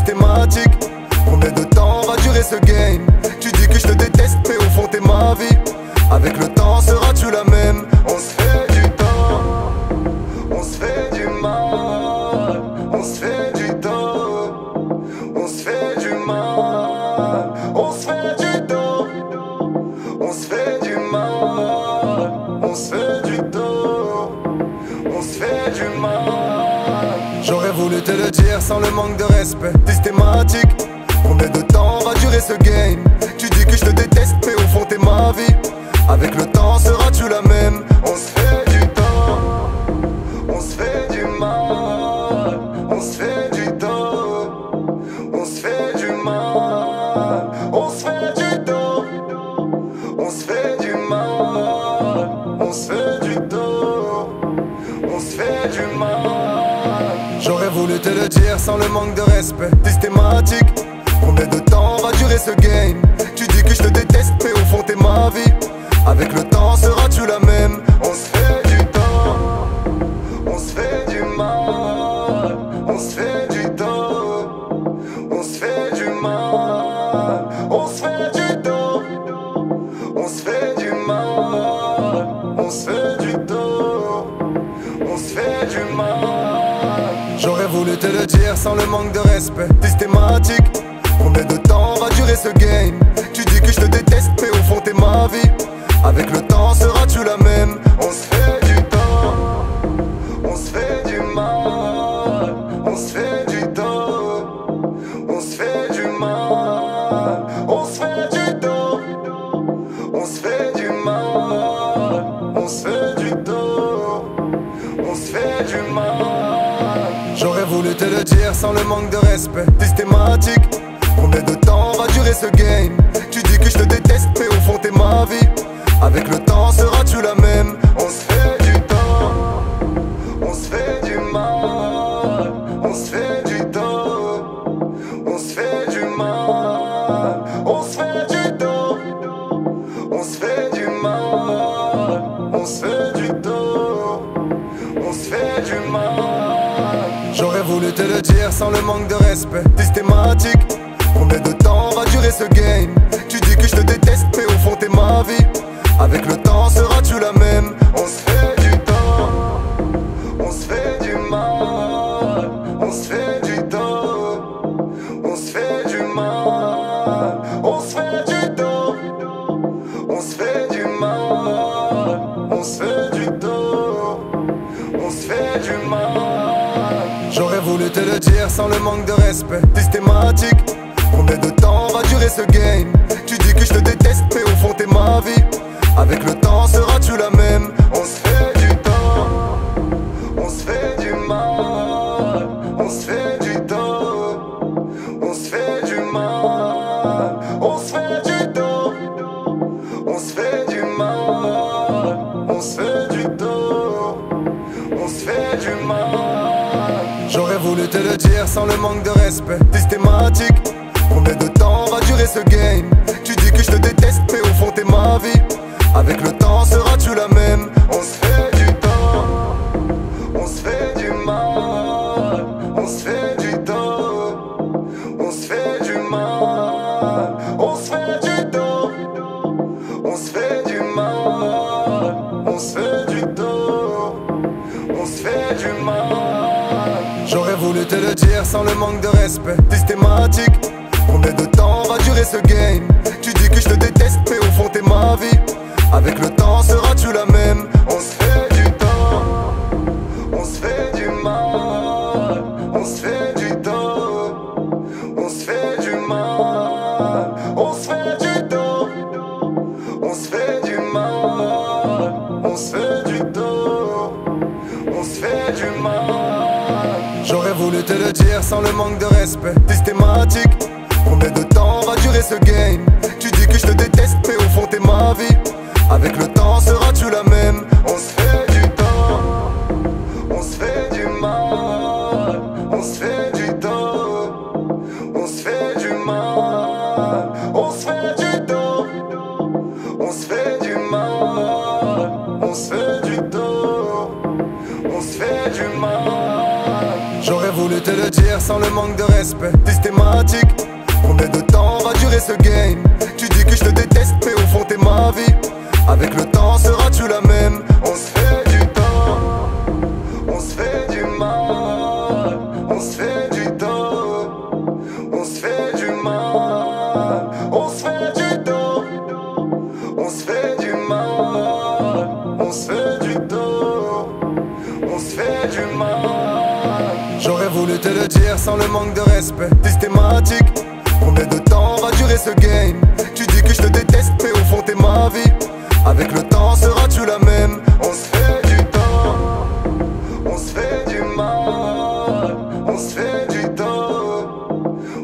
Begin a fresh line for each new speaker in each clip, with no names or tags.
systématique. Combien de temps va durer ce game? Tu dis que je te déteste mais au fond t'es ma vie. Avec le temps seras-tu la même? On se fait du temps, on se fait du mal, on se fait du dos, on se fait du mal, on se fait du dos, on se fait du mal, on se fait du dos, on se fait du mal. J'aurais voulu te le dire sans le manque de respect systématique. Combien de temps va durer ce game? Tu dis que je te déteste mais au fond t'es ma vie. Avec le temps seras-tu la même? On se fait du temps, on se fait du mal, on se fait du dos, on se fait du mal, on se fait du dos, on se fait du mal, on se fait du dos, on se fait du mal. J'aurais voulu te le dire sans le manque de respect systématique. Combien de temps va durer ce game? Tu dis que je te déteste mais au fond t'es ma vie. Avec le temps seras-tu la même? On se fait du temps, on se fait du mal, on se fait du dos, on se fait du mal, on se fait du dos, on se fait du mal, on se fait du dos, on se fait du mal. J'aurais voulu te le dire sans le manque de respect systématique. Combien de temps va durer ce game? Tu dis que je te déteste mais au fond t'es ma vie. Avec le temps seras-tu la même? On se fait du temps, on se fait du mal, on se fait du dos, on se fait du mal, on se fait du dos, on se fait du mal, on se fait du dos, on se fait du mal. J'aurais voulu te le dire sans le manque de respect systématique. Combien de temps va durer ce game? Tu dis que je te déteste mais au fond t'es ma vie. Avec le temps seras-tu la même? On se fait du temps, on se fait du mal, on se fait du dos, on se fait du mal, on se fait du dos, on se fait du mal, on se fait du dos, on se fait du mal. J'aurais voulu te le dire sans le manque de respect systématique. Combien de temps va durer ce game? Tu dis que je te déteste mais au fond t'es ma vie. Avec le temps seras-tu la même? On se fait du temps, on se fait du mal, on se fait du dos, on se fait du mal, on se fait du dos, on se fait du mal, on se fait du dos, on se fait du mal. J'aurais voulu te le dire sans le manque de respect systématique. Combien de temps va durer ce game? Tu dis que je te déteste mais au fond t'es ma vie. Avec le temps seras-tu la même? On se fait du temps, on se fait du mal, on se fait du dos, on se fait du mal, on se fait du dos, on se fait du mal, on se fait du dos, on se fait du mal. J'aurais voulu te le dire sans le manque de respect systématique. Combien de temps va durer ce game? Tu dis que je te déteste mais au fond t'es ma vie. Avec le temps seras-tu la même? On se fait du temps, on se fait du mal, on se fait du dos, on se fait du mal, on se fait du dos, on se fait du mal, on se fait du dos, on se fait du mal. J'aurais voulu te le dire sans le manque de respect systématique. Combien de temps va durer ce game? Tu dis que je te déteste mais au fond t'es ma vie. Avec le temps seras-tu la même? On se fait du temps, on se fait du mal, on se fait du dos, on se fait du mal, on se fait du dos, on se fait du mal, on se fait du dos, on se fait du mal. J'aurais voulu te le dire sans le manque de respect systématique. Combien de temps va durer ce game? Tu dis que je te déteste mais au fond t'es ma vie. Avec le temps seras-tu la même? On se fait du temps, on se fait du mal, on se fait du dos, on se fait du mal, on se fait du dos, on se fait du mal, on se fait du dos, on se fait du mal. J'aurais voulu te le le dire sans le manque de respect systématique. Combien de temps va durer ce game? Tu dis que je te déteste mais au fond t'es ma vie. Avec le temps seras-tu la même? On se fait du temps, on se fait du mal, on se fait du dos, on se fait du mal, on se fait du dos, on se fait du mal, on se fait du dos, on se fait du mal. J'aurais voulu te le dire sans le manque de respect systématique. Combien de temps va durer ce game? Tu dis que je te déteste mais au fond t'es ma vie. Avec le temps seras-tu la même? On se fait du temps, on se fait du mal, on se fait du dos,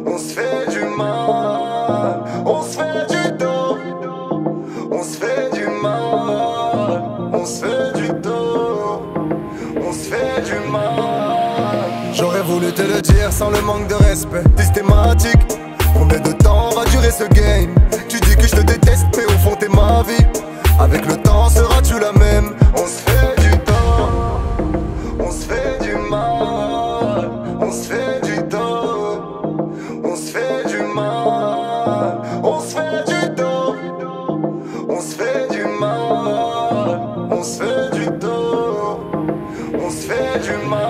on se fait du mal, on se fait du dos, on se fait du mal, on se fait du dos, on se fait du mal. J'aurais voulu te le dire sans le manque de respect systématique. Combien de temps va durer ce game? Tu dis que je te déteste mais au fond t'es ma vie. Avec le temps seras-tu la même? On se fait du temps, on se fait du mal, on se fait du dos, on se fait du mal, on se fait du dos, on se fait du mal, on se fait du dos, on se fait du mal.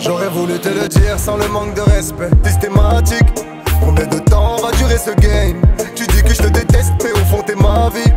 J'aurais voulu te le dire sans le manque de respect systématique. Combien de temps va durer ce game? Tu dis que je te déteste mais au fond t'es ma vie.